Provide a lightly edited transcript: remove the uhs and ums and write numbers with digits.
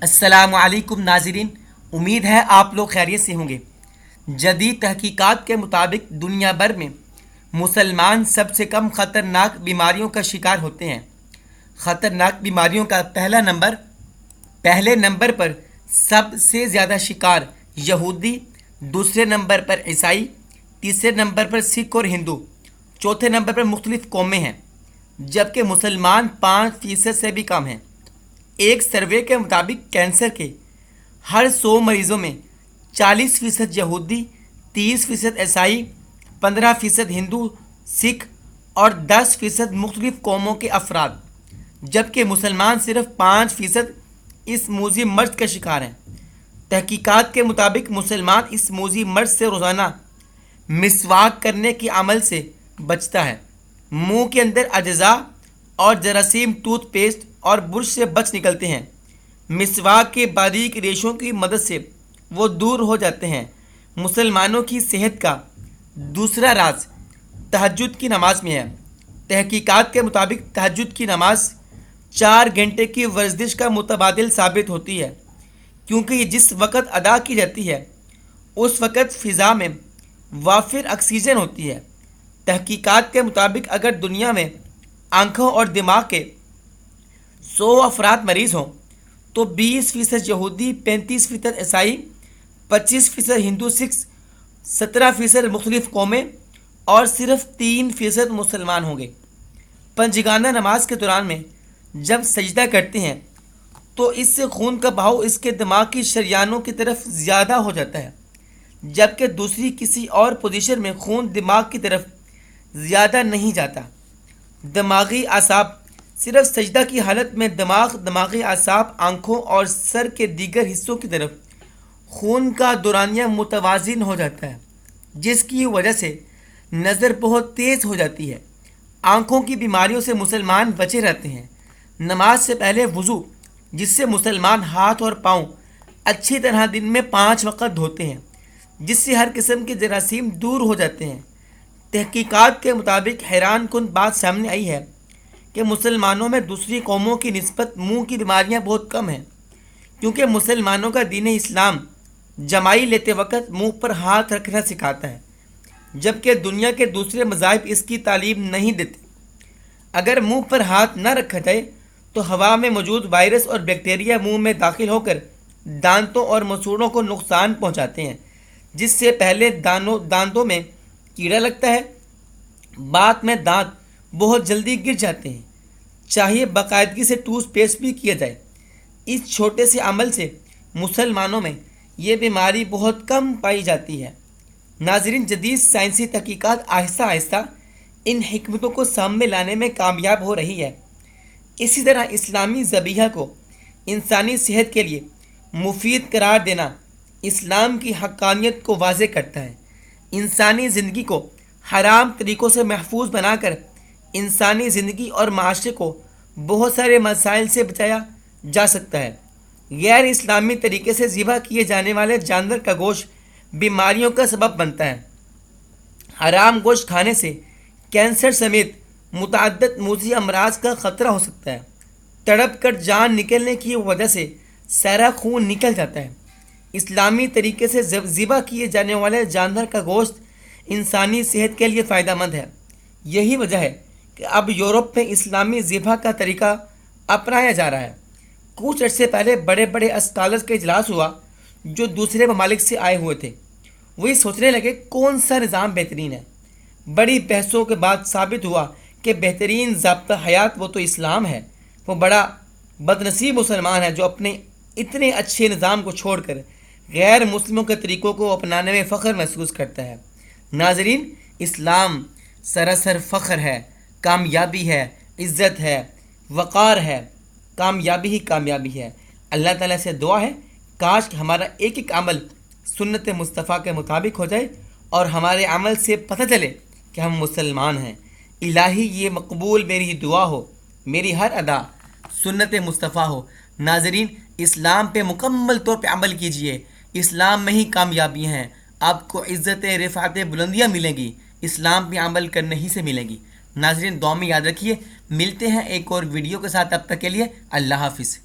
السلام علیکم ناظرین، امید ہے آپ لوگ خیریت سے ہوں گے۔ جدید تحقیقات کے مطابق دنیا بھر میں مسلمان سب سے کم خطرناک بیماریوں کا شکار ہوتے ہیں۔ خطرناک بیماریوں کا پہلے نمبر پر سب سے زیادہ شکار یہودی، دوسرے نمبر پر عیسائی، تیسرے نمبر پر سکھ اور ہندو، چوتھے نمبر پر مختلف قومیں ہیں، جبکہ مسلمان 5% سے بھی کم ہیں۔ ایک سروے کے مطابق کینسر کے ہر 100 مریضوں میں 40% یہودی، 30% عیسائی، 15% ہندو، سکھ اور 10% مختلف قوموں کے افراد، جبکہ مسلمان صرف 5% اس موذی مرض کا شکار ہیں۔ تحقیقات کے مطابق مسلمان اس موذی مرض سے روزانہ مسواک کرنے کے عمل سے بچتا ہے، منہ کے اندر اجزاء اور جراثیم ٹوتھ پیسٹ اور برش سے بچ نکلتے ہیں۔ مسواک کے باریک ریشوں کی مدد سے وہ دور ہو جاتے ہیں۔ مسلمانوں کی صحت کا دوسرا راز تہجد کی نماز میں ہے۔ تحقیقات کے مطابق تہجد کی نماز 4 گھنٹے کی ورزش کا متبادل ثابت ہوتی ہے، کیونکہ یہ جس وقت ادا کی جاتی ہے اس وقت فضا میں وافر آکسیجن ہوتی ہے۔ تحقیقات کے مطابق اگر دنیا میں آنکھوں اور دماغ کے 100 افراد مریض ہوں تو 20% یہودی، 35% عیسائی، 25% ہندو سکھ، 17% مختلف قومیں اور صرف 3% مسلمان ہوں گے۔ پنجگانہ نماز کے دوران میں جب سجدہ کرتے ہیں تو اس سے خون کا بہاؤ اس کے دماغ کی شریانوں کی طرف زیادہ ہو جاتا ہے، جبکہ دوسری کسی اور پوزیشن میں خون دماغ کی طرف زیادہ نہیں جاتا۔ دماغی اعصاب صرف سجدہ کی حالت میں دماغی اعصاب، آنکھوں اور سر کے دیگر حصوں کی طرف خون کا دورانیہ متوازن ہو جاتا ہے، جس کی وجہ سے نظر بہت تیز ہو جاتی ہے۔ آنکھوں کی بیماریوں سے مسلمان بچے رہتے ہیں۔ نماز سے پہلے وضو، جس سے مسلمان ہاتھ اور پاؤں اچھی طرح دن میں 5 وقت دھوتے ہیں، جس سے ہر قسم کے جراثیم دور ہو جاتے ہیں۔ تحقیقات کے مطابق حیران کن بات سامنے آئی ہے کہ مسلمانوں میں دوسری قوموں کی نسبت منہ کی بیماریاں بہت کم ہیں، کیونکہ مسلمانوں کا دین اسلام جمائی لیتے وقت منہ پر ہاتھ رکھنا سکھاتا ہے، جبکہ دنیا کے دوسرے مذاہب اس کی تعلیم نہیں دیتے۔ اگر منہ پر ہاتھ نہ رکھا جائے تو ہوا میں موجود وائرس اور بیکٹیریا منہ میں داخل ہو کر دانتوں اور مسوڑوں کو نقصان پہنچاتے ہیں، جس سے پہلے دانتوں میں کیڑا لگتا ہے، بعد میں دانت بہت جلدی گر جاتے ہیں۔ چاہیے باقاعدگی سے ٹوتھ پیسٹ بھی کیا جائے۔ اس چھوٹے سے عمل سے مسلمانوں میں یہ بیماری بہت کم پائی جاتی ہے۔ ناظرین، جدید سائنسی تحقیقات آہستہ آہستہ ان حکمتوں کو سامنے لانے میں کامیاب ہو رہی ہے۔ اسی طرح اسلامی ذبیحہ کو انسانی صحت کے لیے مفید قرار دینا اسلام کی حقانیت کو واضح کرتا ہے۔ انسانی زندگی کو حرام طریقوں سے محفوظ بنا کر انسانی زندگی اور معاشرے کو بہت سارے مسائل سے بچایا جا سکتا ہے۔ غیر اسلامی طریقے سے ذبح کیے جانے والے جانور کا گوشت بیماریوں کا سبب بنتا ہے۔ حرام گوشت کھانے سے کینسر سمیت متعدد موذی امراض کا خطرہ ہو سکتا ہے۔ تڑپ کر جان نکلنے کی وجہ سے سارا خون نکل جاتا ہے۔ اسلامی طریقے سے ذبح کیے جانے والے جانور کا گوشت انسانی صحت کے لیے فائدہ مند ہے۔ یہی وجہ ہے کہ اب یورپ میں اسلامی ذبح کا طریقہ اپنایا جا رہا ہے۔ کچھ عرصے پہلے بڑے بڑے اسکالرز کا اجلاس ہوا جو دوسرے ممالک سے آئے ہوئے تھے۔ وہی سوچنے لگے کون سا نظام بہترین ہے۔ بڑی بحثوں کے بعد ثابت ہوا کہ بہترین ضابطہ حیات وہ تو اسلام ہے۔ وہ بڑا بدنصیب مسلمان ہے جو اپنے اتنے اچھے نظام کو چھوڑ کر غیر مسلموں کے طریقوں کو اپنانے میں فخر محسوس کرتا ہے۔ ناظرین، اسلام سراسر فخر ہے، کامیابی ہے، عزت ہے، وقار ہے، کامیابی ہی کامیابی ہے۔ اللہ تعالیٰ سے دعا ہے کاش کہ ہمارا ایک ایک عمل سنت مصطفیٰ کے مطابق ہو جائے اور ہمارے عمل سے پتہ چلے کہ ہم مسلمان ہیں۔ الہی یہ مقبول میری دعا ہو، میری ہر ادا سنت مصطفیٰ ہو۔ ناظرین، اسلام پہ مکمل طور پہ عمل کیجئے، اسلام میں ہی کامیابی ہیں، آپ کو عزت، رفعت، بلندیاں ملیں گی، اسلام پہ عمل کرنے ہی سے ملیں گی۔ ناظرین، دعا میں یاد رکھیے، ملتے ہیں ایک اور ویڈیو کے ساتھ، تب تک کے لیے اللہ حافظ۔